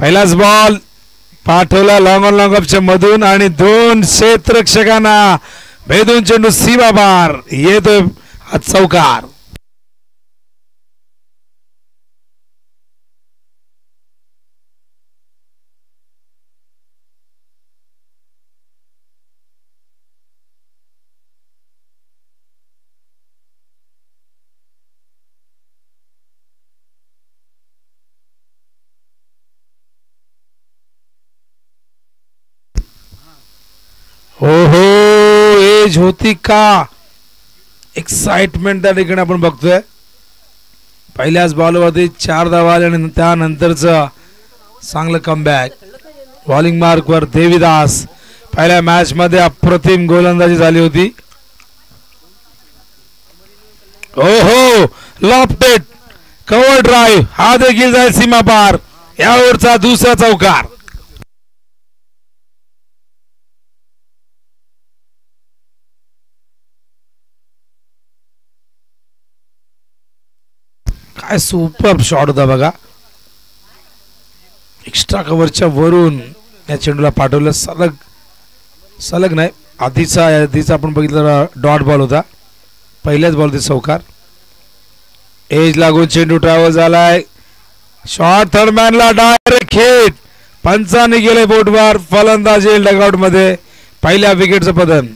पहिलाच बॉल पाठवला long on long ऑफच्या मधून आणि दोन क्षेत्ररक्षकांना भेदून चेंडू सीमा पार येतोय चौकार. ओहो एज होती का एक्साइटमेंट त्या ठिकाणी आपण बघतोय. पहिल्याच बॉलवरती 4 धावा आल्या आणि त्यानंतरचं चांगलं कमबॅक. बॉलिंग मार्कवर देवीदास. पहिल्या मॅच मध्ये अप्रतिम गोलंदाजी झाली होती. ओहो लॉफ्टेड कव्हर ड्राईव्ह हा देखील जाईल सीमा पार. या ओव्हरचा दुसरा चौकार. काय सुपर शॉट होता बघा. एक्स्ट्रा कव्हरच्या वरून या चेंडूला पाठवलं. सलग नाही आधीचा आपण बघितलं डॉट बॉल होता. पहिल्याच बॉल ते चौकार. एज लागून चेंडू ट्रॅव्हल झालाय. शॉट थर्डमॅनला डायरेक्ट हिट. पंचाने गेले बोटवर. फलंदाज येईल डगआउट मध्ये. पहिल्या विकेटचं पतन.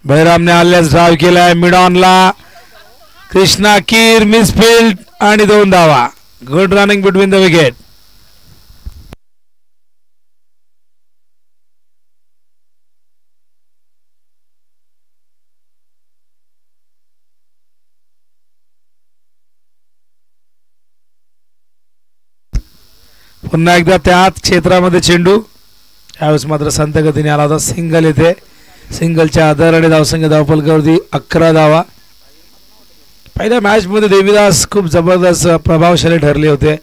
बळीरामने आल्यास ड्राईव्ह केलाय मिड ऑनला. कृष्णा कीर मिसफिल्ड आणि 2 धावा. Good running between the wicket. पुन्हा एकदा त्याच क्षेत्रामध्ये चेंडू. यावेळेस मात्र संत गतीने आला होता. सिंगल येते. सिंगलच्या आधाराने धावसंख्या धावफलकावरती 11 धावा. पहिल्या मॅच मध्ये देवीदास खूप जबरदस्त प्रभावशाली ठरले होते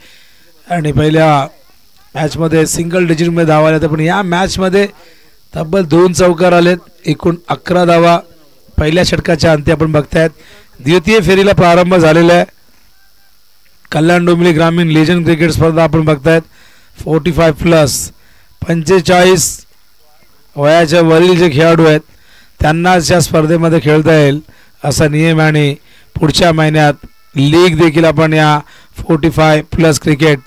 आणि पहिल्या मॅच मध्ये सिंगल डिजिट मध्ये धावा आल्या. पण या मॅच मध्ये तब्बल 2 चौकार आलेत. एकूण 11 धावा पहिल्या षटकाच्या अंती आपण बघतायत. द्वितीय फेरीला प्रारंभ झालेला आहे. कल्याण डोंबिवली ग्रामीण लेजंड क्रिकेट स्पर्धा आपण बघतायत. 45+ 45 वयाच्या वरील जे खेळाडू आहेत त्यांनाच या स्पर्धेमध्ये खेळता येईल असा नियम. आणि पुढच्या महिन्यात लीग देखील आपण या 45+ क्रिकेट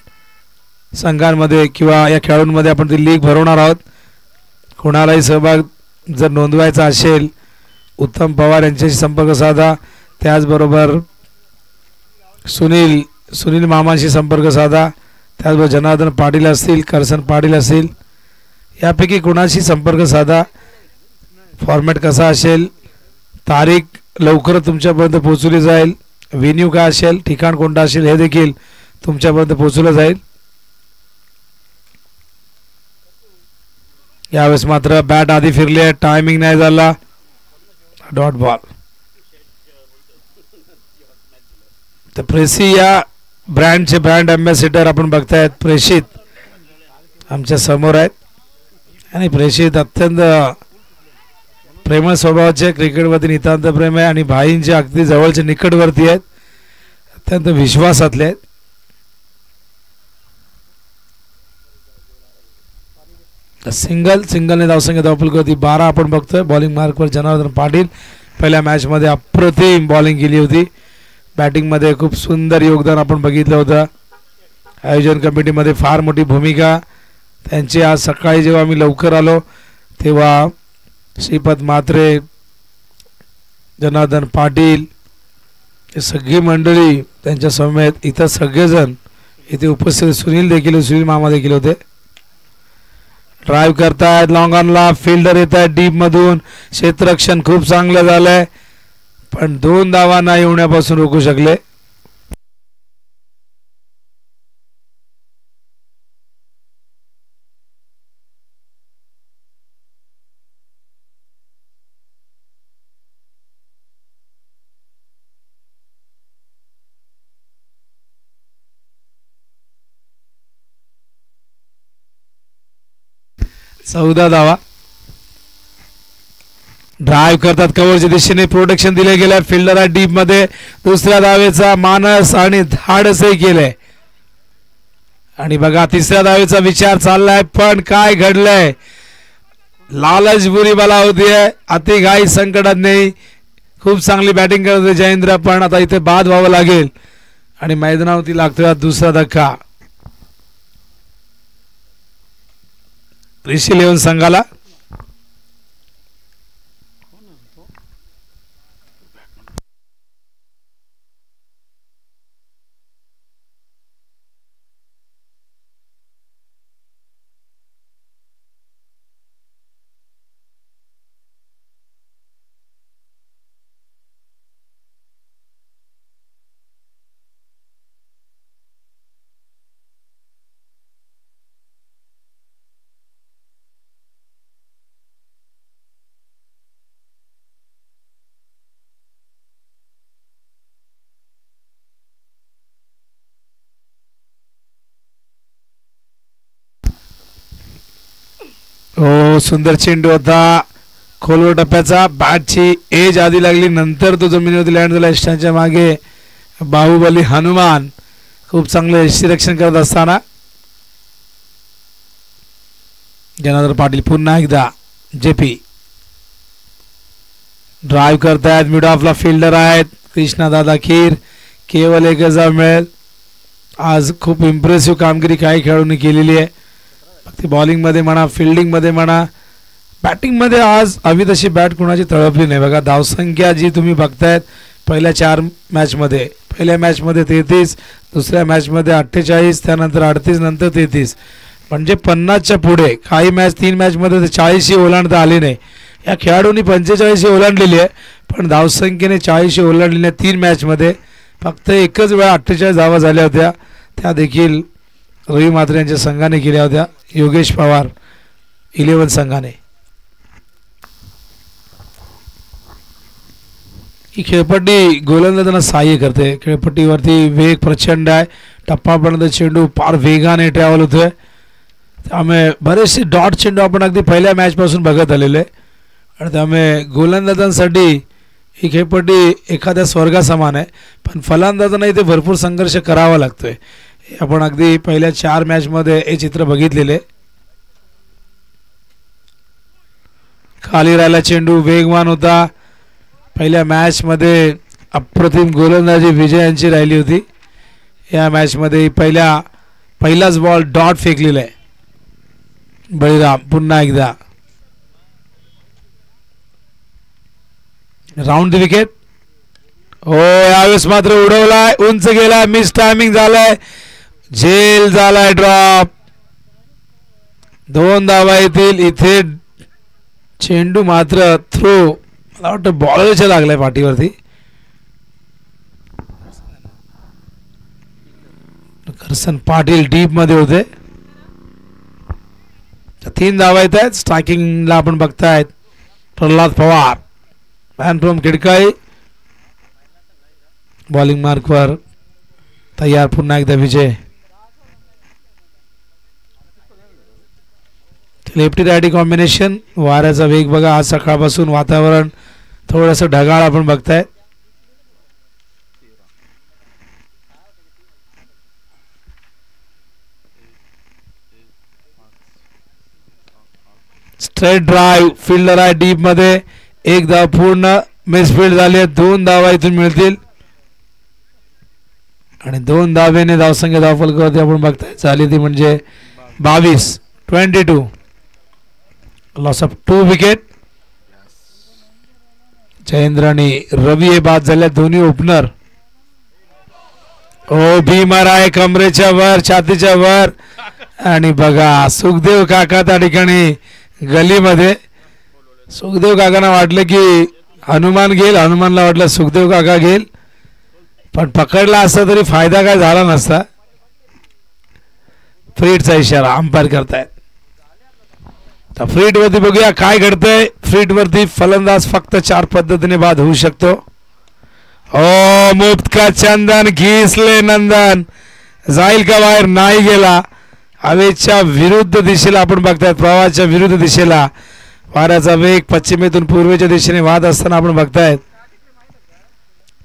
संघांमध्ये किंवा या खेळाडूंमध्ये आपण ती लीग भरवणार आहोत. कोणालाही सहभाग जर नोंदवायचा असेल उत्तम पवार यांच्याशी संपर्क साधा. त्याचबरोबर सुनील मामांशी संपर्क साधा. त्याचबरोबर जनार्दन पाटील असतील, करसन पाटील असतील, यापैकी कोणाशी संपर्क साधा. फॉर्मॅट कसा असेल, तारीख लवकर तुमच्यापर्यंत पोहोचवली जाईल. व्हेन्यू काय असेल, ठिकाण कोणतं असेल हे देखील तुमच्यापर्यंत पोहोचवलं जाईल. यावेळेस मात्र बॅट आधी फिरली आहे. टायमिंग नाही झाला. Dot ball. तर प्रेसी या ब्रँडचे ब्रँड अँबॅसेडर आपण बघतायत. प्रेषित आमच्या समोर आहेत आणि प्रेषित अत्यंत प्रेमळ स्वभावाचे, क्रिकेटवरती नितांत प्रेम आहे आणि भाईंचे अगदी जवळचे निकटवर्ती आहेत, अत्यंत विश्वासातले आहेत. सिंगलने धावसंख्या धावफलक होती 12 आपण बघतोय. बॉलिंग मार्कवर जनार्दन पाटील पहिल्या मॅचमध्ये अप्रतिम बॉलिंग केली होती. बॅटिंगमध्ये खूप सुंदर योगदान आपण बघितलं होतं. आयोजन कमिटीमध्ये फार मोठी भूमिका त्यांची. आज सकाळी जेव्हा आम्ही लवकर आलो तेव्हा श्रीपद म्हात्रे, जनार्दन पाटील हे सगळी मंडळी त्यांच्या समेत इतर सगळेजण इथे उपस्थित. सुनील मामा देखील होते. ड्राईव्ह करतायत लॉंग ऑनला. फिल्डर येत आहेत डीप मधून. क्षेत्ररक्षण खूप चांगलं झालंय पण 2 धावा नाही होण्यापासून रोखू शकले. चौदा धावा. ड्राईव्ह करतात कव्हरच्या दिशेने. प्रोटेक्शन दिले गेले. फिल्डर आहे डीप मध्ये. दुसऱ्या धावेचा मानस आणि धाडसही केलंय. आणि बघा तिसऱ्या धावेचा विचार चाललाय पण काय घडलंय. लालच बुरी बला होतीये. अति घाई संकटात नाही. खूप चांगली बॅटिंग करत होते जयेंद्र पण आता इथे बाद व्हावं लागेल आणि मैदानावरती लागतोय दुसरा धक्का. ऋषी इलेव्हन संघाला. हो सुंदर चेंडू होता. खोलवर टप्प्याचा. बॅटची एज आधी लागली नंतर तो जमिनीवरती लँड झाला. यष्टांच्या मागे बाहुबली हनुमान खूप चांगलं यष्टीरक्षण करत असताना जनार्दन पाटील पुन्हा एकदा जेपी ड्राईव्ह करतायत. मिड ऑफला फिल्डर आहेत कृष्णादादा खीर. केवळ एकच धाव मिळेल. आज खूप इम्प्रेसिव्ह कामगिरी काही खेळाडूंनी केलेली आहे. ते बॉलिंग मध्ये म्हणा फिल्डिंग मध्ये म्हणा बॅटिंग मध्ये आज हवी तशी बॅट कुणाची तळपली नाही. बघा धावसंख्या जी तुम्ही बघतायत पहिल्या 4 मॅचमध्ये. पहिल्या मॅचमध्ये 33, दुसऱ्या मॅचमध्ये 48, त्यानंतर 38, नंतर 33 म्हणजे 50च्या पुढे. काही मॅच 3 मॅचमध्ये 40 ओलांडता आली नाही. या खेळाडूंनी 45 ओलांडलेली आहे पण धावसंख्येने 40 ओलांडलेली आहे 3 मॅचमध्ये. फक्त एकच वेळा 48 धावा झाल्या होत्या. त्या देखील रवी म्हात्रे यांच्या संघाने केल्या होत्या. योगेश पवार 11 संघाने. ही खेळपट्टी गोलंदाजांना सहाय्य करते. खेळपट्टीवरती वेग प्रचंड आहे. टप्पापर्यंत चेंडू फार वेगाने ट्रॅव्हल होतोय. त्यामुळे बरेचसे डॉट चेंडू आपण अगदी पहिल्या मॅचपासून बघत आलेले आणि त्यामुळे गोलंदाजांसाठी ही खेळपट्टी एखाद्या स्वर्गासमान आहे. पण फलंदाजांना इथे भरपूर संघर्ष करावा लागतोय. आपण अगदी पहिल्या 4 मॅचमध्ये हे चित्र बघितलेले. खाली राहिला चेंडू वेगवान होता. पहिल्या मॅचमध्ये अप्रतिम गोलंदाजी विजय यांची राहिली होती. या मॅचमध्ये पहिलाच बॉल डॉट फेकलेला आहे. बळीराम पुन्हा एकदा राऊंड द विकेट. हो यावेळेस मात्र उडवलाय. उंच गेलाय. मिस टायमिंग झालाय. झेल झालाय ड्रॉप. 2 धावा येतील. इथे चेंडू मात्र थ्रो मला वाटतं बॉलरच्या लागलाय पाठीवरती. करसन पाटील डीप मध्ये होते. 3 धावा येत आहेत. स्ट्रायकिंगला आपण बघतायत Pralhad Pawar man from Khidkali. Bowling मार्कवर तयार पुन्हा एकदा विजय. Lefty righty combination. वाऱ्याचा वेग बघा. आज सकाळपासून वातावरण थोडंसं ढगाळ आपण बघताय. स्ट्रेट ड्राईव्ह, फिल्डर आहे डीप मध्ये, एक धाव पूर्ण मिसफील्ड झाली, 2 धावा इथून मिळतील आणि 2 धावेने धावसंख्या धावफलकावरती आपण बघताय झाली ती म्हणजे 22. Loss of 2 wicket. जयेंद्र आणि रवी हे बाद झाले, दोन्ही ओपनर. ओ भीमर आहे कमरेच्या वर, छातीच्या वर आणि बघा सुखदेव काका त्या ठिकाणी गलीमध्ये. सुखदेव काकांना वाटलं की हनुमान घेईल, हनुमानला वाटलं सुखदेव काका घेईल, पण पकडला असता तरी फायदा काय झाला नसता. फ्रीटचा इशारा अंपायर करतायत. तर फ्रीट वरती बघूया काय घडतंय. फ्रीट वरती फलंदाज फक्त 4 पद्धतीने बाद होऊ शकतो. ओ मुफ्त का चंदन घिसले नंदन, जाईल का बाहेर, नाही गेला. हवेच्या विरुद्ध दिशेला आपण बघतायत, प्रवाहाच्या विरुद्ध दिशेला वाऱ्याचा वेग पश्चिमेतून पूर्वेच्या दिशेने वाहत असताना आपण बघतायत.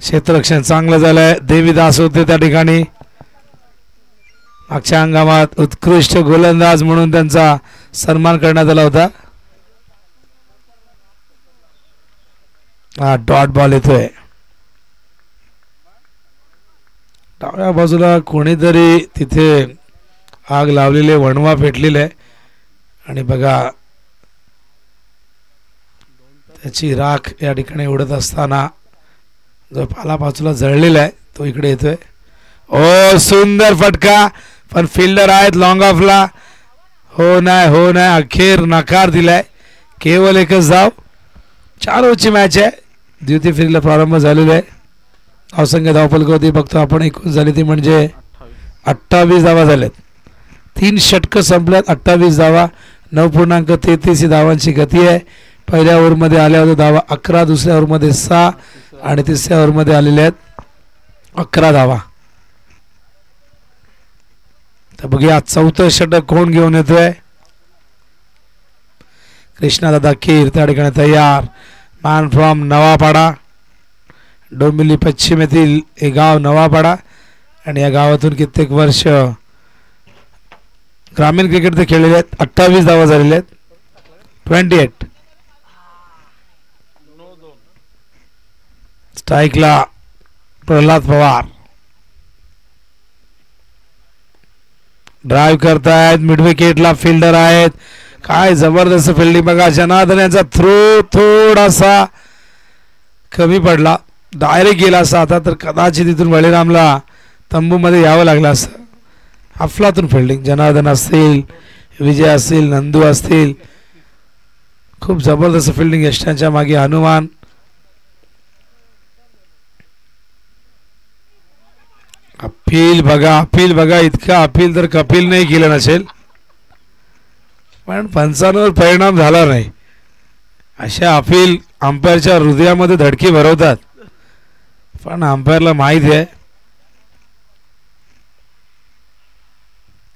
क्षेत्ररक्षण चांगलं झालंय. देवीदास होते त्या ठिकाणी, मागच्या हंगामात उत्कृष्ट गोलंदाज म्हणून त्यांचा सन्मान करण्यात आला होता. हा डॉट बॉल येतोय. डाव्या बाजूला कोणीतरी तिथे आग लावलेले, वणवा पेटलेला आहे आणि बघा त्याची राख या ठिकाणी उडत असताना जो पालापाचूला जळलेला आहे तो इकडे येतोय. ओ सुंदर फटका, पण फिल्डर आहेत लॉंग ऑफला. हो नाही अखेर नकार दिलाय. केवळ एकच धाव. 4 ओव्हरची मॅच आहे. द्वितीय फेरीला प्रारंभ झालेला आहे. धावसंख्या धावफलकावरती बघतो आपण एकूण झाली ती म्हणजे 28 धावा झाल्यात. 3 षटकं संपल्यात, 28 धावा, 9.33 धावांची गती आहे. पहिल्या ओव्हरमध्ये आल्या होत्या धावा 11, दुसऱ्या ओव्हरमध्ये 6 आणि तिसऱ्या ओव्हरमध्ये आलेल्या आहेत 11 धावा. तर बघूया 4थं षटक कोण घेऊन येतोय. कृष्णादादा खीर त्या ठिकाणी तयार. मॅन फ्रॉम नवापाडा, डोंबिवली पश्चिम येथील हे गाव नवापाडा आणि या गावातून कित्येक वर्ष ग्रामीण क्रिकेट ते खेळलेले आहेत. 28 धावा झालेल्या आहेत. 28. स्ट्राईकला प्रल्हाद पवार ड्राईव्ह करतायत. मिड विकेटला फिल्डर आहेत. काय जबरदस्त फिल्डिंग बघा. जनार्दन यांचा थ्रो थोडासा कमी पडला, डायरेक्ट गेला असता आता तर कदाचित इथून बळीरामला तंबूमध्ये यावं लागलं असतं. अफलातून फिल्डिंग. जनार्दन असतील, विजय असतील, नंदू असतील, खूप जबरदस्त फिल्डिंग. यष्टांच्या मागे हनुमान. अपील बघा इतका अपील तर कपिलने केलं नसेल, पण पंचांवर परिणाम झाला नाही. अशा अपील अंपायरच्या हृदयामध्ये धडकी भरवतात, पण अंपायरला माहित आहे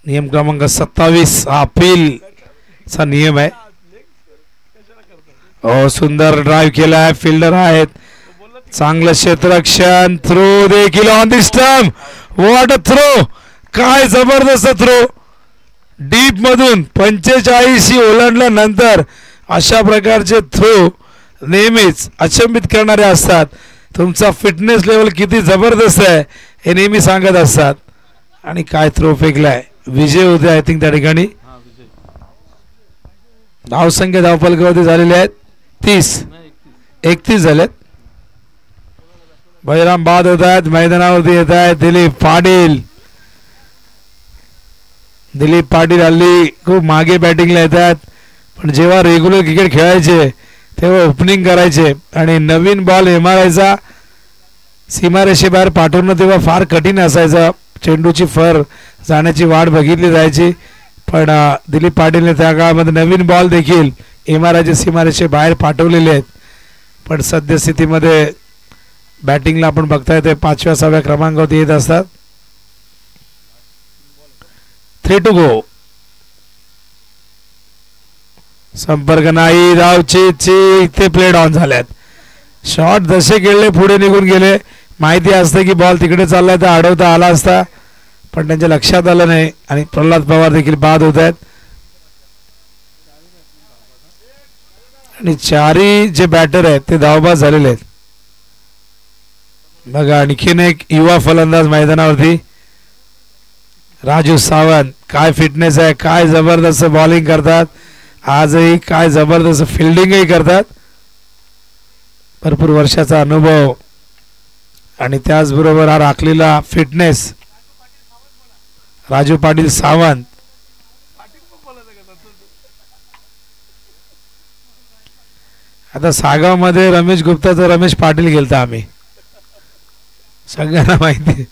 नियम क्रमांक 27 हा अपीलचा नियम आहे. ओ सुंदर ड्राईव्ह केलाय. फिल्डर आहेत. चांगलं क्षेत्ररक्षण. थ्रो देखील on the stump. What a throw. काय जबरदस्त थ्रो. डीप मधून 45 ओलांडल्यानंतर अशा प्रकारचे थ्रो नेहमीच अचंबित करणारे असतात. तुमचा फिटनेस लेवल किती जबरदस्त आहे हे नेहमी सांगत असतात. आणि काय थ्रो फेकलाय. विजय होते आय थिंक त्या ठिकाणी. धावसंख्या धावफलकावरती झालेले आहेत 31 झालेत. बळीराम बाद होत आहेत. मैदानावरती येत आहेत दिलीप पाटील हल्ली खूप मागे बॅटिंगला येतात, पण जेव्हा रेग्युलर क्रिकेट खेळायचे तेव्हा ओपनिंग करायचे आणि नवीन बॉल एमआरआयचा सीमारेषेबाहेर पाठवणं तेव्हा फार कठीण असायचं. चेंडूची फर जाण्याची वाट बघितली जायची, पण दिलीप पाटीलने त्या काळामध्ये नवीन बॉल देखील एमआरआयचे सीमारेषे बाहेर पाठवलेले आहेत. पण सद्यस्थितीमध्ये बॅटिंगला आपण बघताय ते 5व्या 6व्या क्रमांकावरती येत असतात. 3 to go. संपर्क नाही. धावची ते प्लेड ऑन झाल्यात. शॉट जसे खेळले पुढे निघून गेले. माहिती असते की बॉल तिकडे चाललाय तर अडवता आला असता, पण त्यांच्या लक्षात आलं नाही आणि प्रल्हाद पवार देखील बाद होत आहेत. आणि चारही जे बॅटर आहेत ते धावबाद झालेले आहेत. बघा आणखीन एक युवा फलंदाज मैदानावरती राजू सावंत. काय फिटनेस आहे, काय जबरदस्त बॉलिंग करतात आजही, काय जबरदस्त फिल्डिंगही करतात. भरपूर वर्षाचा अनुभव आणि त्याचबरोबर हा राखलेला फिटनेस. राजू पाटील सावंत. आता सागाव मध्ये रमेश गुप्ताचा रमेश पाटील गेलता आम्ही, सगळ्यांना माहिती.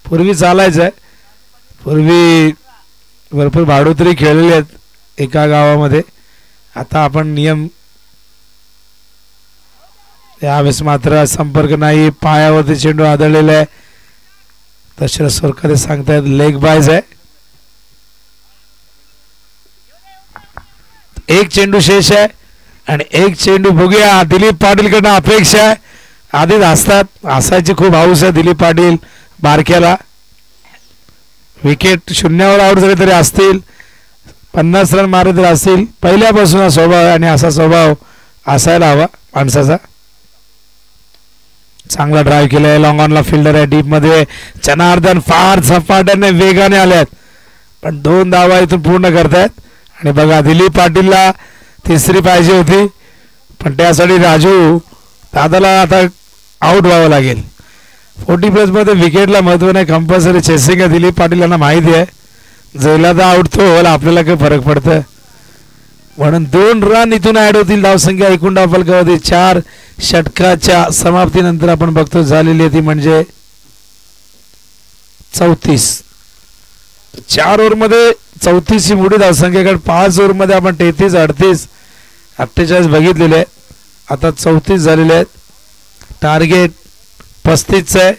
पूर्वी चालायचं, पूर्वी भरपूर भाडोत्री खेळलेले आहेत एका गावामध्ये. आता आपण नियम यावेळेस मात्र संपर्क नाही, पायावरती चेंडू आदळलेला आहे. दशरथ सोरकारे सांगतायत लेग बायज आहे. एक चेंडू शेष आहे आणि एक चेंडू बघूया. दिलीप पाटील कडनं अपेक्षा आहे, आधीच असतात, असायची खूप हाऊस आहे दिलीप पाटील बारक्याला. विकेट शून्यावर आउट झाले तरी असतील, 50 रन मारले तरी असतील. पहिल्यापासून हा स्वभाव आहे आणि असा स्वभाव असायला हवा माणसाचा. चांगला ड्राईव्ह केलाय, लॉंग ऑनला फिल्डर आहे. डीप मध्ये जनार्दन फार झपाट्याने वेगाने आल्यात, पण 2 धावा इथून पूर्ण करतायत. आणि बघा दिलीप पाटीलला तिसरी पाहिजे होती, पण त्यासाठी राजू दादाला आता आउट व्हावं लागेल. 40+ मध्ये विकेटला महत्व नाही, कंपल्सरी चेसिंग आहे. दिलीप पाटील यांना माहिती आहे जैला तर आउट तो आपल्याला काय फरक पडतं, म्हणून 2 रन इथून ऍड होतील. धावसंख्या एकूण धावफलकावरती 4 षटकाच्या समाप्तीनंतर आपण बघतो झालेली आहे ती म्हणजे 34. 4 ओव्हरमध्ये 34 ही मोठी धावसंख्या. 5 ओव्हरमध्ये आपण 33, 38, 48 बघितलेले आहे, आता 34 झालेले आहेत. टार्गेट 35 आहे.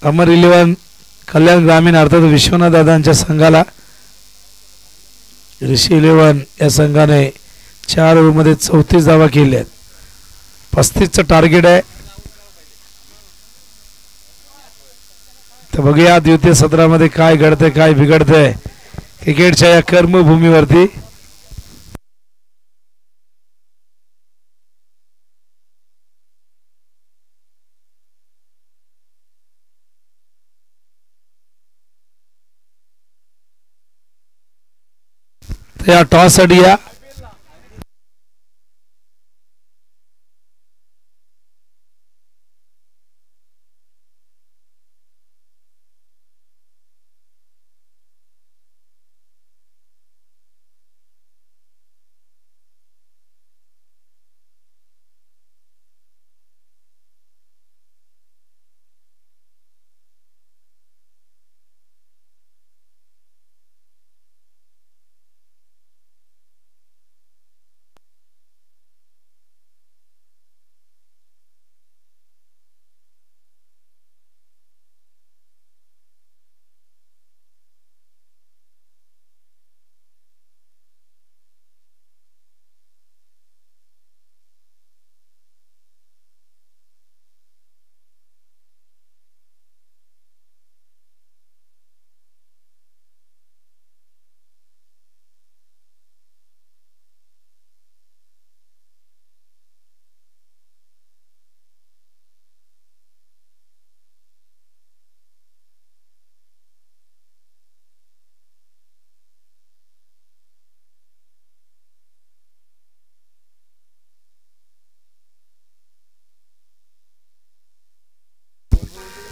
अमर 11 कल्याण ग्रामीण अर्थात विश्वनाथ दादांच्या संघाला. ऋषी 11 या संघाने 4 ओव्हरमध्ये 34 धावा केल्या आहेत. 35चं टार्गेट आहे. तर बघूया द्वितीय सत्रामध्ये काय घडतंय, काय बिघडतंय क्रिकेटच्या या कर्मभूमीवरती. या टॉस साठी या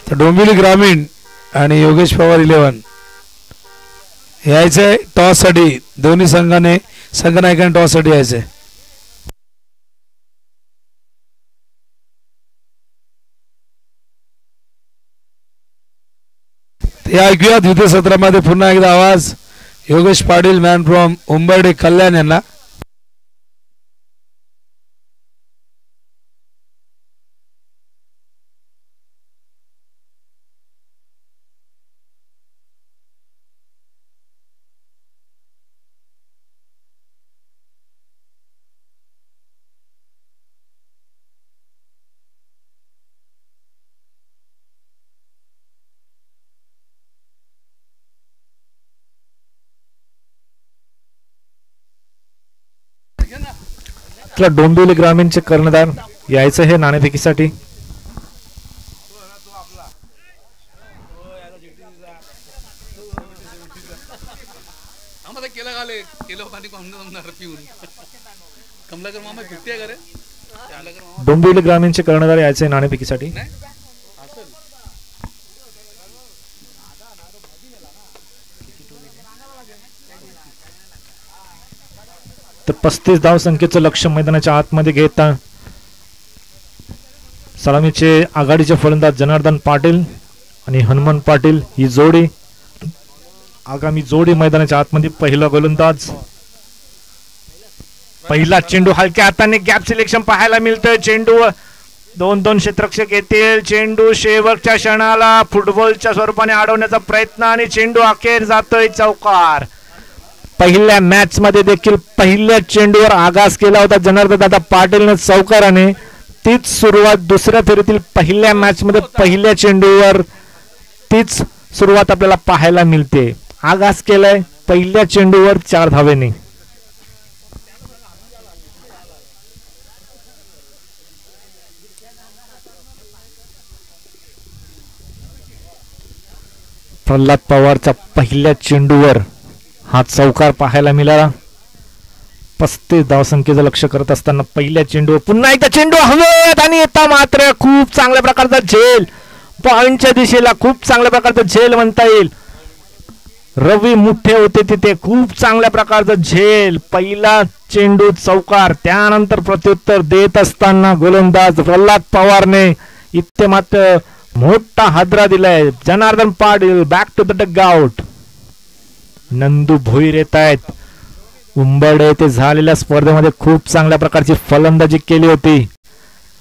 तर डोंबिवली ग्रामीण आणि योगेश पवार 11 यायचंय टॉस साठी. दोन्ही संघनायकांनी टॉस साठी यायचंय. ते ऐकूया द्वितीय सत्रामध्ये पुन्हा एकदा आवाज योगेश पाटील मॅन फ्रॉम उंबर्डे कल्याण यांना. लास्टला डोंबिवली ग्रामीणचे कर्णधार यायचं हे नाणेफेकीसाठी. डोंबिवली ग्रामीणचे कर्णधार यायचे नाणेफेकीसाठी. तर 35 धावसंख्येचं लक्ष मैदानाच्या आतमध्ये घेता सलामीचे आघाडीचे फलंदाज जनार्दन पाटील आणि हनुमान पाटील ही जोडी, आगामी जोडी मैदानाच्या आतमध्ये. पहिला गोलंदाज, पहिला चेंडू हलक्या हाताने गॅप सिलेक्शन पाहायला मिळतंय. चेंडू 2-2 क्षेत्ररक्षक येतील. चेंडू शेवटच्या क्षणाला फुटबॉलच्या स्वरूपाने अडवण्याचा प्रयत्न आणि चेंडू अखेर जातोय चौकार. पहिल्या मॅच मध्ये देखील पहिल्या चेंडूवर आगास केला होता जनार्दन दादा पाटीलने चौकाराने. तीच सुरुवात दुसऱ्या फेरीतील पहिल्या मॅच मध्ये पहिल्या चेंडूवर तीच सुरुवात आपल्याला पाहायला मिळते. आगास केलाय पहिल्या चेंडूवर 4 धावेने. प्रल्हाद पवारच्या पहिल्या चेंडूवर हा चौकार पाहायला मिळाला. 35 धावसंख्येचं लक्ष करत असताना पहिल्या चेंडूवर पुन्हा एकदा चेंडू हवेत आणि येता मात्र खूप चांगल्या प्रकारचा झेल. पॉइंटच्या दिशेला खूप चांगल्या प्रकारचा झेल म्हणता येईल. रवी मुठे होते तिथे. खूप चांगल्या प्रकारचा झेल. पहिला चेंडू चौकार. त्यानंतर प्रत्युत्तर देत असताना गोलंदाज प्रल्हाद पवारने इथे मात्र मोठा हादरा दिलाय. Janardan Patil back to the dugout. Nandu Bhoir येत आहेत. उंबरडे येथे झालेल्या स्पर्धेमध्ये खूप चांगल्या प्रकारची फलंदाजी केली होती.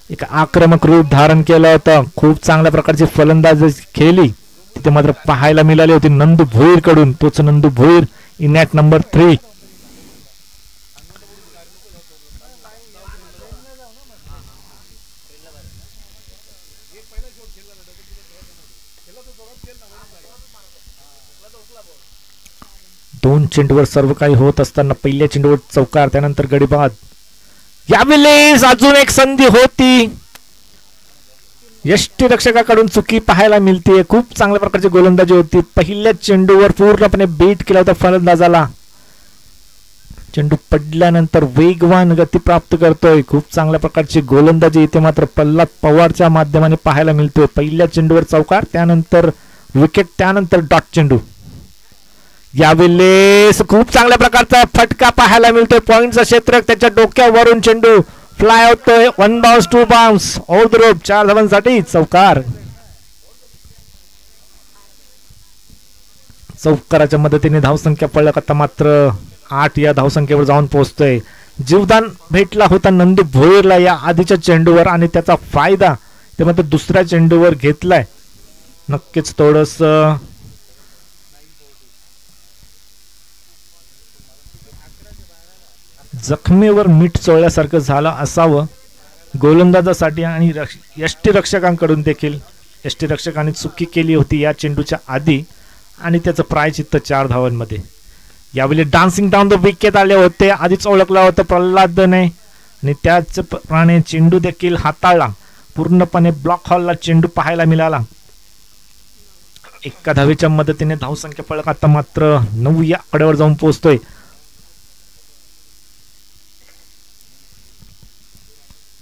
एक आक्रमक रूप धारण केलं होतं. खूप चांगल्या प्रकारची फलंदाजी केली तिथे मात्र पाहायला मिळाली होती नंदू भोईर कडून. तोच Nandu Bhoir in at number 3. दोन चेंडूवर सर्व काही होत असताना पहिल्या चेंडूवर चौकार, त्यानंतर गडीबाद. यावेळेस अजून एक संधी होती. यष्टीरक्षकाकडून चुकी पाहायला मिळते. खूप चांगल्या प्रकारची गोलंदाजी होती. पहिल्या चेंडूवर पूर्णपणे बीट केला होता फलंदाजाला. चेंडू पडल्यानंतर वेगवान गती प्राप्त करतोय. खूप चांगल्या प्रकारची गोलंदाजी इथे मात्र प्रल्हाद पवारच्या माध्यमाने पाहायला मिळतोय. पहिल्या चेंडूवर चौकार, त्यानंतर विकेट, त्यानंतर डॉट चेंडू. यावेळेस खूप चांगल्या प्रकारचा फटका पाहायला मिळतोय. पॉइंटचं क्षेत्र त्याच्या डोक्यावरून चेंडू फ्लाय होतोय. 1 bounce 2 bounce all the rope. 4 धावांसाठी चौकार. चौकाराच्या मदतीने धावसंख्या पळक आता मात्र 8 या धावसंख्येवर जाऊन पोहोचतोय. जीवदान भेटला होता नंदू भोईरला या आधीच्या चेंडूवर आणि त्याचा फायदा ते मात्र दुसऱ्या चेंडूवर घेतलाय. नक्कीच थोडस जखमेवर मीठ चोळल्यासारखं झालं असावं गोलंदाजासाठी आणि यष्टीरक्षकांकडून देखील. यष्टीरक्षकांनी चुकी केली होती या चेंडूच्या आधी आणि त्याचं प्रायचित्त 4 धावांमध्ये. यावेळी डान्सिंग डाऊन द विकेट आले होते. आधीच ओळखला होता प्रल्हादने आणि त्याचप्रमाणे चेंडू देखील हाताळला. पूर्णपणे ब्लॉक हॉलला चेंडू पाहायला मिळाला. एका धावेच्या मदतीने धावसंख्या फलक आता मात्र 9 या आकड्यावर जाऊन पोहोचतोय.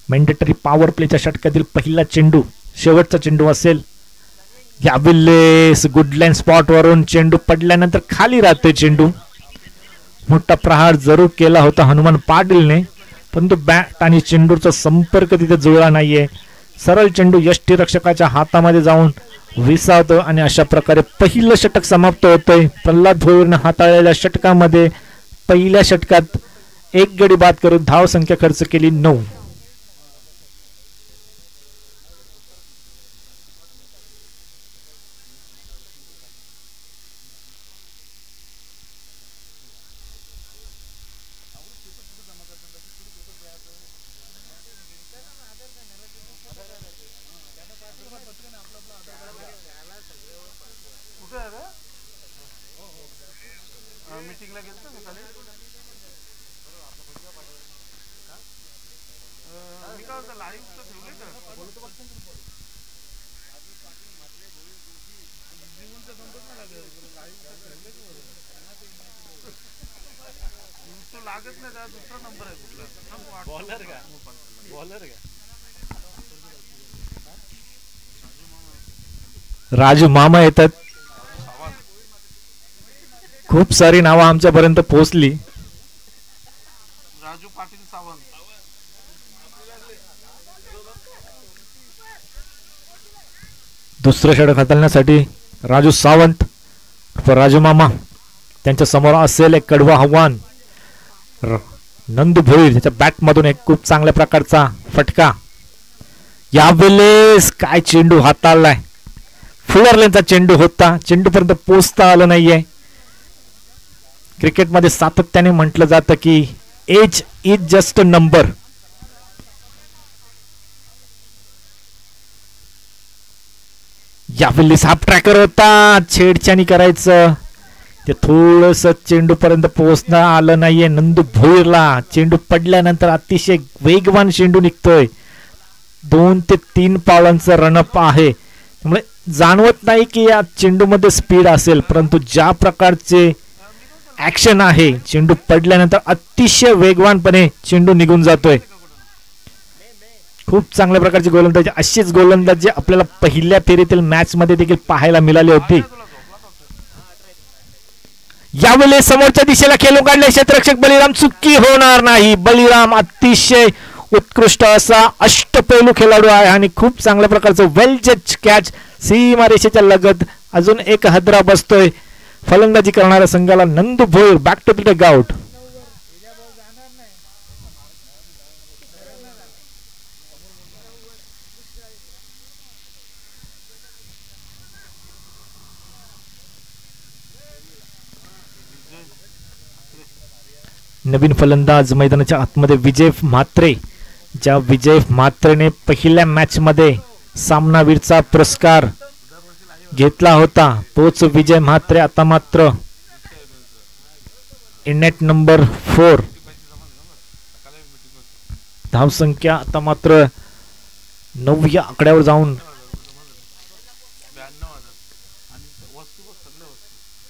मॅन्डेटरी पॉवर प्लेच्या षटकातील पहिला चेंडू शेवटचा चेंडू असेल. यावेळेस गुडलाईन स्पॉट वरून चेंडू पडल्यानंतर खाली राहतोय चेंडू. मोठा प्रहार जरूर केला होता हनुमान पाटीलने, परंतु बॅट आणि चेंडूचा संपर्क तिथे जुळला नाहीये. सरळ चेंडू यष्टीरक्षकाच्या हातामध्ये जाऊन विसावतो आणि अशा प्रकारे पहिलं षटक समाप्त होतोय. प्रल्हाद भोईरने हाताळलेल्या षटकामध्ये पहिल्या षटकात 1 गडी बाद करून धावसंख्या खर्च केली 9. राजू मामा येतात. खूप सारी नावं आमच्यापर्यंत पोहोचली. राजू पाटील सावंत. दुसरं षटक हाताळण्यासाठी राजू सावंत राजू मामा त्यांच्या समोर असेल एक कडवं आव्हान. नंदू भोईर त्याच्या बॅट मधून एक खूप चांगल्या प्रकारचा फटका. यावेळेस काय चेंडू हाताळलाय. फुलर लेनचा चेंडू होता, चेंडूपर्यंत पोहोचता आलं नाहीये. क्रिकेटमध्ये सातत्याने म्हटलं जातं की age is just a number. यावेळेस हाफ ट्रॅकर होता, छेडछाणी करायचं ते थोडस चेंडू पर्यंत पोहोचणं आलं नाहीये. नंदू भोईरला चेंडू पडल्यानंतर अतिशय वेगवान चेंडू निघतोय. 2 ते 3 पावलांचं रनअप आहे. त्यामुळे जाणवत नाही की या चेंडूमध्ये स्पीड असेल, परंतु ज्या प्रकारचे ऍक्शन आहे चेंडू पडल्यानंतर अतिशय वेगवानपणे चेंडू निघून जातोय. खूप चांगल्या प्रकारची गोलंदाजी. अशीच गोलंदाजी आपल्याला पहिल्या फेरीतील मॅच मध्ये देखील पाहायला मिळाली होती. यावेळी समोरच्या दिशेला खेळून काढले क्षेत्ररक्षक बलिराम. चुकी होणार नाही. बलिराम अतिशय उत्कृष्ट असा अष्टपैलू खेळाडू आहे आणि खूप चांगल्या प्रकारचं वेल जज कॅच सीमारेषेच्या लगत. अजून एक हदरा बसतोय फलंदाजी करणाऱ्या संघाला. Nandu Bhoir back to the out. नवीन फलंदाज मैदानाच्या आतमध्ये विजय म्हात्रे. ज्या विजय म्हात्रेने पहिल्या मॅच मध्ये सामनावीरचा पुरस्कार घेतला होता तोच विजय म्हात्रे आता मात्र नेट नंबर 4. धावसंख्या आता मात्र 9 या आकड्यावर जाऊन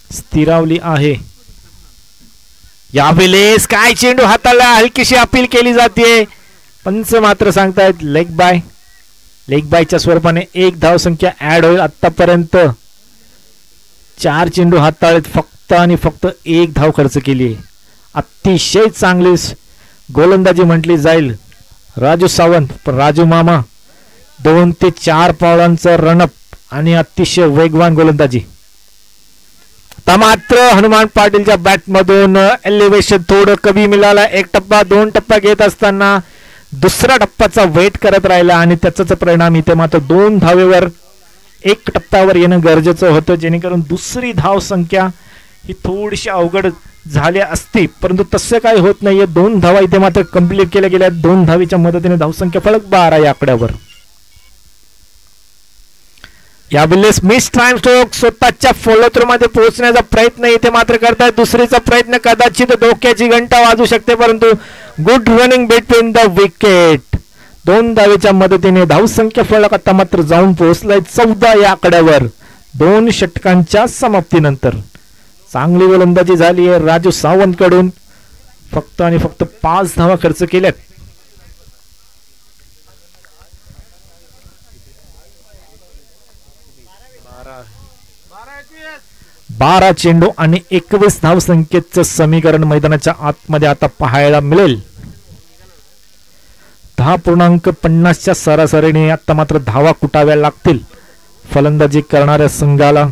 स्थिरावली आहे. यावेळेस काय चेंडू हाताला हलकीशी अपील केली जाते. पंच मात्र सांगतायत लेग बाय. लेग बायच्या स्वरूपाने 1 धावसंख्या ऍड होईल. आतापर्यंत 4 चेंडू हाताळत फक्त आणि फक्त 1 धाव खर्च केली. अतिशय चांगली गोलंदाजी म्हटली जाईल राजू सावंत. पण राजू मामा 2 ते 4 पावलांचा रनअप आणि अतिशय वेगवान गोलंदाजी. आता मात्र हनुमान पाटीलच्या बॅट मधून एलिव्हेशन थोडं कमी मिळाला. 1 टप्पा 2 टप्पा घेत असताना दुसरा टप्प्याचा वेट करत राहिला आणि त्याचाच परिणाम इथे मात्र 2 धावेवर 1 टप्प्यावर येणं गरजेचं होतं, जेणेकरून दुसरी धाव संख्या ही थोडीशी अवघड झाली असती, परंतु तसं काही होत नाहीये. 2 धावा इथे मात्र कंप्लीट केल्या गेल्या. 2 धावेच्या मदतीने धावसंख्या फलक 12 या आकड्यावर. यावेळेस मिस टाइम स्ट्रोक स्वतःच्या फॉलो थ्रू मध्ये पोहोचण्याचा प्रयत्न इथे मात्र करतायत. दुसरीचा प्रयत्न कदाचित धोक्याची घंटा वाजू शकते, परंतु good running between the wicket. 2 धावेच्या मदतीने धावसंख्या फलक आता मात्र जाऊन पोहोचलाय 14 या आकड्यावर 2 षटकांच्या समाप्तीनंतर. चांगली गोलंदाजी झाली आहे राजू सावंत कडून. फक्त आणि फक्त 5 धावा खर्च केल्यात. 12 चेंडू आणि 21 धावसंख्येचं समीकरण मैदानाच्या आतमध्ये आता पाहायला मिळेल. 10.50च्या सरासरीने आता मात्र धावा कुटाव्या लागतील फलंदाजी करणाऱ्या संघाला.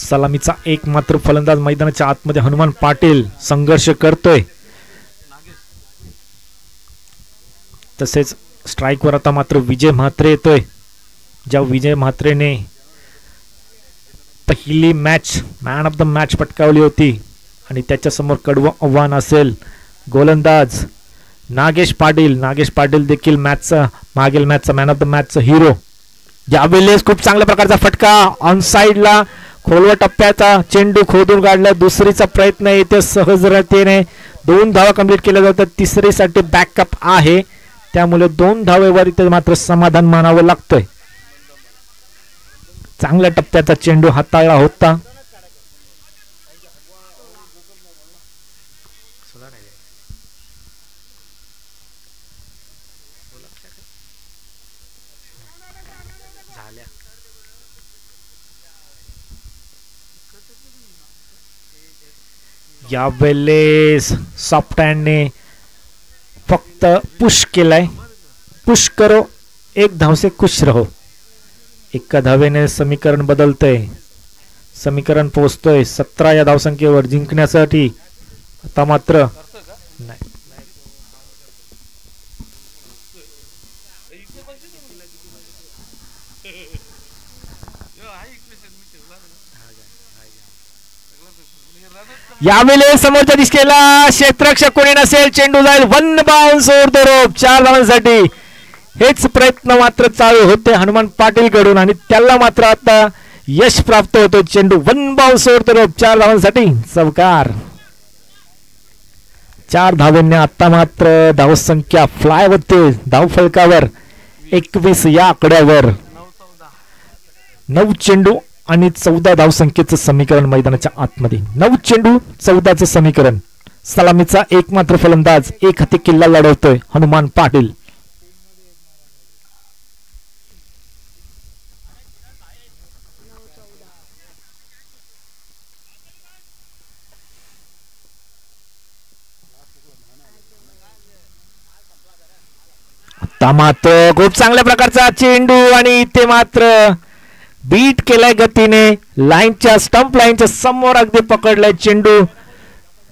सलामीचा एक मात्र फलंदाज मैदानाच्या आतमध्ये हनुमान पाटील संघर्ष करतोय. तसेच स्ट्राइकवर आता मात्र विजय म्हात्रे येतोय. ज्या विजय म्हात्रेने पहिली match man of the match पटकावली होती आणि त्याच्या समोर कडवं आव्हान असेल गोलंदाज नागेश पाटील देखील मॅचचा मागील मॅचचा मॅन ऑफ द मॅचचा हिरो. यावेळेस खूप चांगल्या प्रकारचा फटका ऑन साइडला खोलवा टप्प्याचा चेंडू खोदून काढला. दुसरीचा प्रयत्न इथे सहजतेने 2 धावा कंप्लीट केल्या जातात. तिसरीसाठी बॅकअप आहे त्यामुळे 2 धावेवर इथे मात्र समाधान मानावं लागतंय. चांगल्या टप्प्याचा चेंडू हाताळला होता. यावेळेस सॉफ्ट हँडने फक्त पुश केलाय. पुश करो 1 धाव से खुश रहो. एका धावेने समीकरण बदलतंय. समीकरण पोहोचतोय 17 या धावसंख्येवर जिंकण्यासाठी. आता मात्र नाही. यावेळेस समोरच्या दिशेला क्षेत्ररक्षक कोणी नसेल. चेंडू जाईल 1 बाउन्स ओव्हर द रोप 4 धावांसाठी. हेच प्रयत्न मात्र चालू होते हनुमान पाटील कडून आणि त्याला मात्र आता यश प्राप्त होतो. चेंडू 1 बाउन्स ओव्हर द रोप 4 धावांसाठी चौकार. 4 धावांनी आता मात्र धावसंख्या फ्लाय होते धाव फलकावर 21 या आकड्यावर. 9 चेंडू आणि 14 धावसंख्येचं समीकरण मैदानाच्या आतमध्ये. 9 चेंडू 14चं समीकरण. सलामीचा एकमात्र फलंदाज एक हाती किल्ला लढवतोय हनुमान पाटील. आता मात्र खूप चांगल्या प्रकारचा चेंडू आणि इथे मात्र बीट केलाय गतीने. लाईनच्या स्टंप लाईनच्या समोर अगदी पकडलाय चेंडू.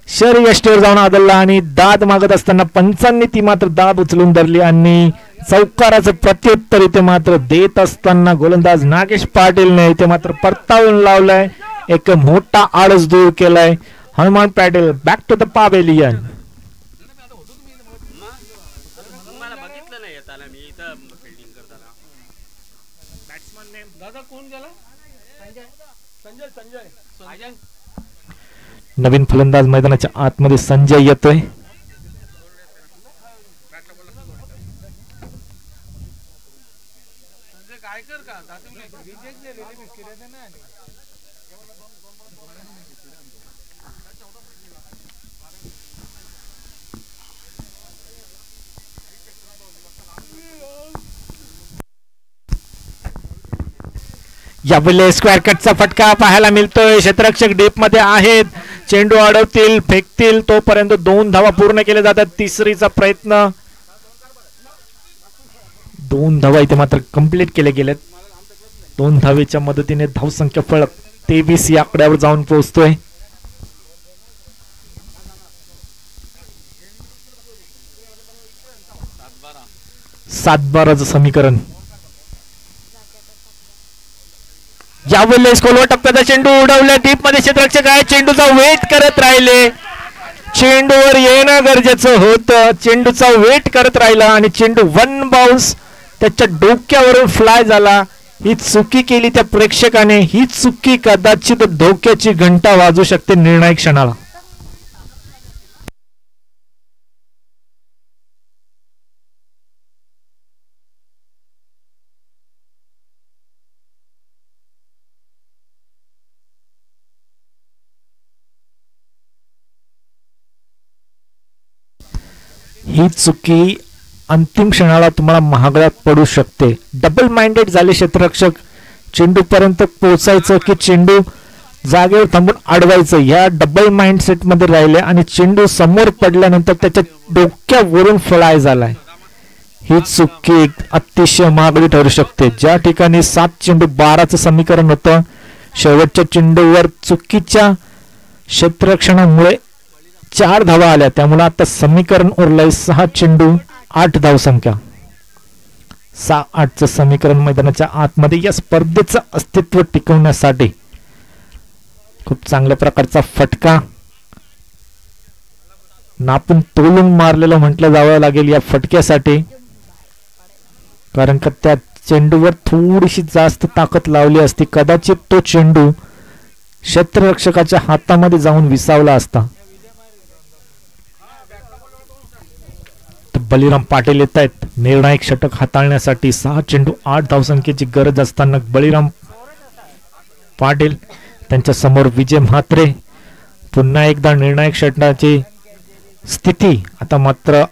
शरीयष्टीवर जाऊन आदळला आणि दाद मागत असताना पंचांनी ती मात्र दाद उचलून धरली आणि चौकाराचं प्रत्युत्तर इथे मात्र देत असताना गोलंदाज नागेश पाटीलने इथे मात्र परतावून लावलाय. एक मोठा आळस दूर केलाय Hanuman Patil. Back to the pavilion. नवीन फलंदाज मैदानाच्या आतमध्ये संजय येतोय. यावेळेस स्क्वेअर कटचा फटका पाहायला मिळतोय. क्षेत्ररक्षक डीप मध्ये आहेत. चेंडू अडवतील फेकतील तोपर्यंत 2 धावा पूर्ण केल्या जातात. तिसरीचा प्रयत्न 2 धावा इथे मात्र कंप्लीट केले गेलेत. 2 धावेच्या मदतीने धावसंख्या फलक 23 या आकड्यावर जाऊन पोहोचतोय. सात-12चं समीकरण. यावेळेस खोलवा टप्प्याचा चेंडू उडवला. डीप मध्ये क्षेत्ररक्षक आहे. चेंडूचा वेट करत राहिले. चेंडूवर येणं गरजेचं होतं. चेंडूचा वेट करत राहिला आणि चेंडू 1 बाउन्स त्याच्या डोक्यावरून फ्लाय झाला. ही चुकी केली त्या प्रेक्षकाने. ही चुकी कदाचित धोक्याची घंटा वाजू शकते निर्णायक क्षणाला. ही चुकी अंतिम क्षणाला तुम्हाला महागड्यात पडू शकते. डबल माइंडेड झाले क्षेत्ररक्षक. चेंडू पर्यंत पोहोचायचं की चेंडू जागेवर थांबून अडवायचं या डबल माइंडसेट मध्ये राहिले आणि चेंडू समोर पडल्यानंतर त्याच्या डोक्यावरून फ्लाय झालाय. ही चुकी अतिशय महागडी ठरू शकते. ज्या ठिकाणी 7 चेंडू 12चं समीकरण होतं शेवटच्या चेंडूवर चुकीच्या क्षेत्ररक्षणामुळे 4 धावा आल्या. त्यामुळे आता समीकरण उरलंय 6 चेंडू 8 धावसंख्या. 6-8चं समीकरण मैदानाच्या आतमध्ये या स्पर्धेचं अस्तित्व टिकवण्यासाठी खूप चांगल्या प्रकारचा फटका. नापून तोलून मारलेलं म्हटलं जावं लागेल या फटक्यासाठी, कारण का त्या चेंडूवर थोडीशी जास्त ताकद लावली असती, कदाचित तो चेंडू क्षेत्ररक्षकाच्या हातामध्ये जाऊन विसावला असता. बलिराम पाटील येत आहेत निर्णायक षटक हाताळण्यासाठी. 6 चेंडू 8 धावसंख्येची गरज असताना बलिराम पाटील त्यांच्या समोर विजय म्हात्रे. पुन्हा एकदा निर्णायक षटकाची स्थिती आता मात्र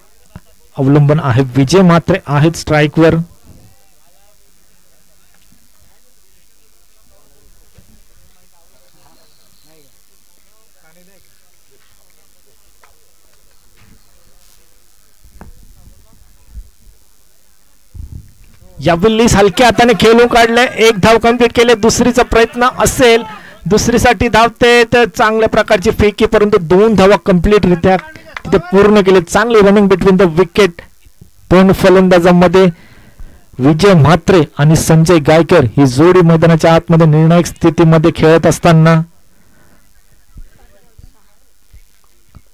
अवलंबून आहे. विजय म्हात्रे आहेत स्ट्राईकवर. यावेळी हलक्या हाताने खेळून काढले, 1 धाव कंप्लीट केले. दुसरीचा प्रयत्न असेल, दुसरीसाठी धावते तर चांगल्या प्रकारची फेकी, परंतु 2 धावा कंप्लीट रित्या तिथे पूर्ण केले. चांगली रनिंग बिटवीन द विकेट. दोन फलंदाजांमध्ये विजय म्हात्रे आणि संजय गायकर ही जोडी मैदानाच्या आतमध्ये निर्णायक स्थितीमध्ये खेळत असताना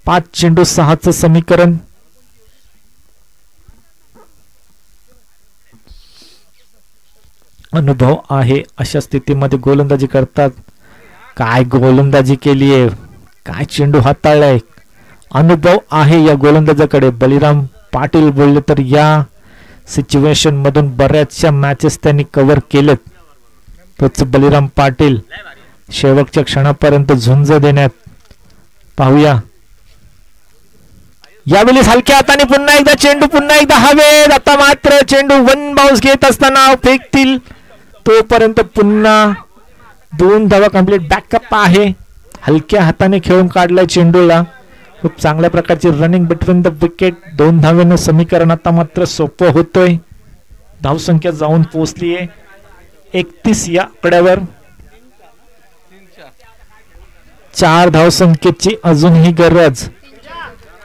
5 चेंडू 6चं समीकरण. अनुभव आहे अशा स्थितीमध्ये गोलंदाजी करतात. काय गोलंदाजी केली आहे, काय चेंडू हाताळलाय. अनुभव आहे या गोलंदाजाकडे. बलिराम पाटील बोलले तर या सिच्युएशन मधून बऱ्याचशा मॅचेस त्यांनी कव्हर केलेत. तोच बलिराम पाटील शेवटच्या क्षणापर्यंत झुंज देण्यात. पाहूया यावेळी हलक्या हाताने पुन्हा एकदा चेंडू, पुन्हा एकदा हवेत. आता मात्र चेंडू 1 बाउन्स घेत असताना फेकतील, तोपर्यंत पुन्हा 2 धावा कंप्लीट. बॅकअप आहे, हलक्या हाताने खेळून काढलाय चेंडूला. खूप चांगल्या प्रकारची रनिंग बिटवीन द विकेट. 2 धावेनं समीकरण आता मात्र सोपं होतोय. धावसंख्या जाऊन पोहोचलीये 31 या आकड्यावर. 4 धावसंख्येची अजूनही गरज.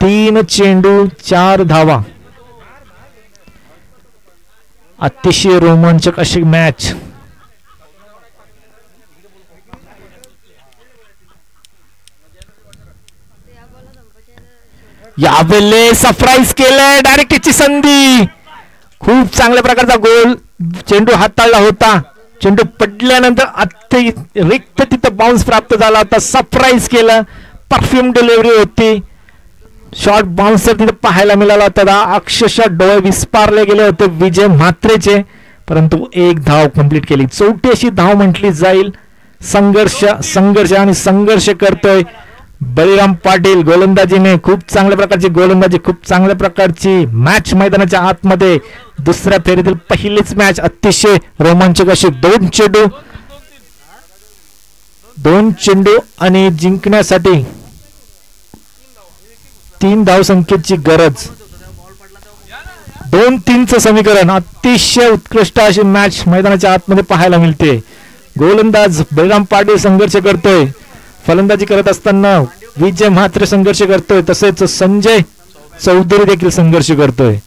3 चेंडू 4 धावा. अतिशय रोमांचक अशी मॅच. यावेळी सरप्राईज केलंय, डायरेक्ट ची संधी. खूप चांगल्या प्रकारचा गोल चेंडू हाताळला होता. चेंडू पडल्यानंतर रिक्त तिथं बाउन्स प्राप्त झाला होता. सरप्राईज केलं, परफ्यूम डिलिव्हरी होती. शॉर्ट बाउन्सर तिथे पाहायला मिळाला होता. अक्षरशः डोळे विस्पारले गेले होते विजय म्हात्रेचे, परंतु 1 धाव कंप्लीट केली. 34 धाव म्हटली जाईल. संघर्ष आणि संघर्ष करतोय बलिराम पाटील. गोलंदाजीने खूप चांगल्या प्रकारची गोलंदाजी, खूप चांगल्या प्रकारची मॅच मैदानाच्या आतमध्ये. दुसऱ्या फेरीतील पहिलीच मॅच अतिशय रोमांचक अशी. 2 चेंडू आणि जिंकण्यासाठी 3 धावसंख्येची गरज. 2-3चं समीकरण. अतिशय उत्कृष्ट अशी मॅच मैदानाच्या आतमध्ये पाहायला मिळते. गोलंदाज बलिराम पाटील संघर्ष करतोय, फलंदाजी करत असताना विजय म्हात्रे संघर्ष करतोय, तसेच संजय चौधरी देखील संघर्ष करतोय.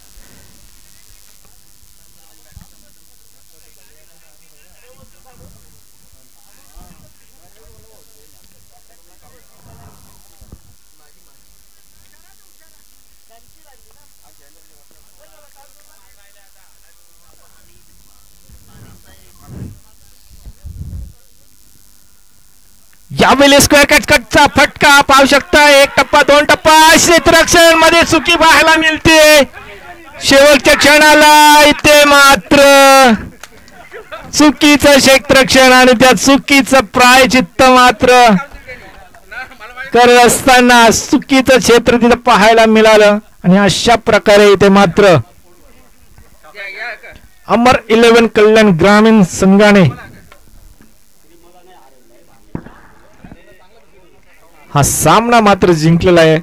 यावेळी स्क्वेअर कटचा फटका पाहू शकता. 1 टप्पा 2 टप्पा क्षेत्ररक्षण मध्ये चुकी पाहायला मिळते शेवटच्या क्षणाला. इथे मात्र चुकीचं क्षेत्ररक्षण आणि त्या चुकीचं प्रायचित्त मात्र करत असताना चुकीचं क्षेत्र तिथं पाहायला मिळालं. आणि अशा प्रकारे इथे मात्र अमर 11 कल्याण ग्रामीण संघाने हा सामना मात्र जिंकलेला आहे.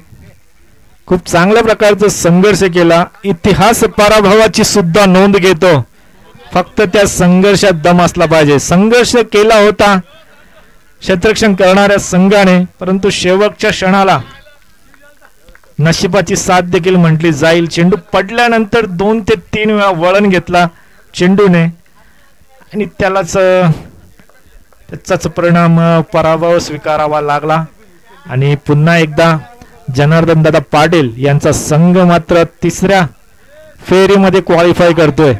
खूप चांगल्या प्रकारचा संघर्ष केला. इतिहास पराभवाची सुद्धा नोंद घेतो. फक्त त्या संघर्षात दम असला पाहिजे. संघर्ष केला होता क्षेत्ररक्षण करणाऱ्या संघाने, परंतु शेवटच्या क्षणाला नशिबाची साथ देखील म्हटली जाईल. चेंडू पडल्यानंतर 2 ते 3 वेळा वळण घेतला चेंडूने आणि त्याचाच परिणाम पराभव स्वीकारावा लागला. आणि पुन्हा एकदा जनार्दन दादा पाटील यांचा संघ मात्र तिसऱ्या फेरीमध्ये क्वालिफाय करतोय.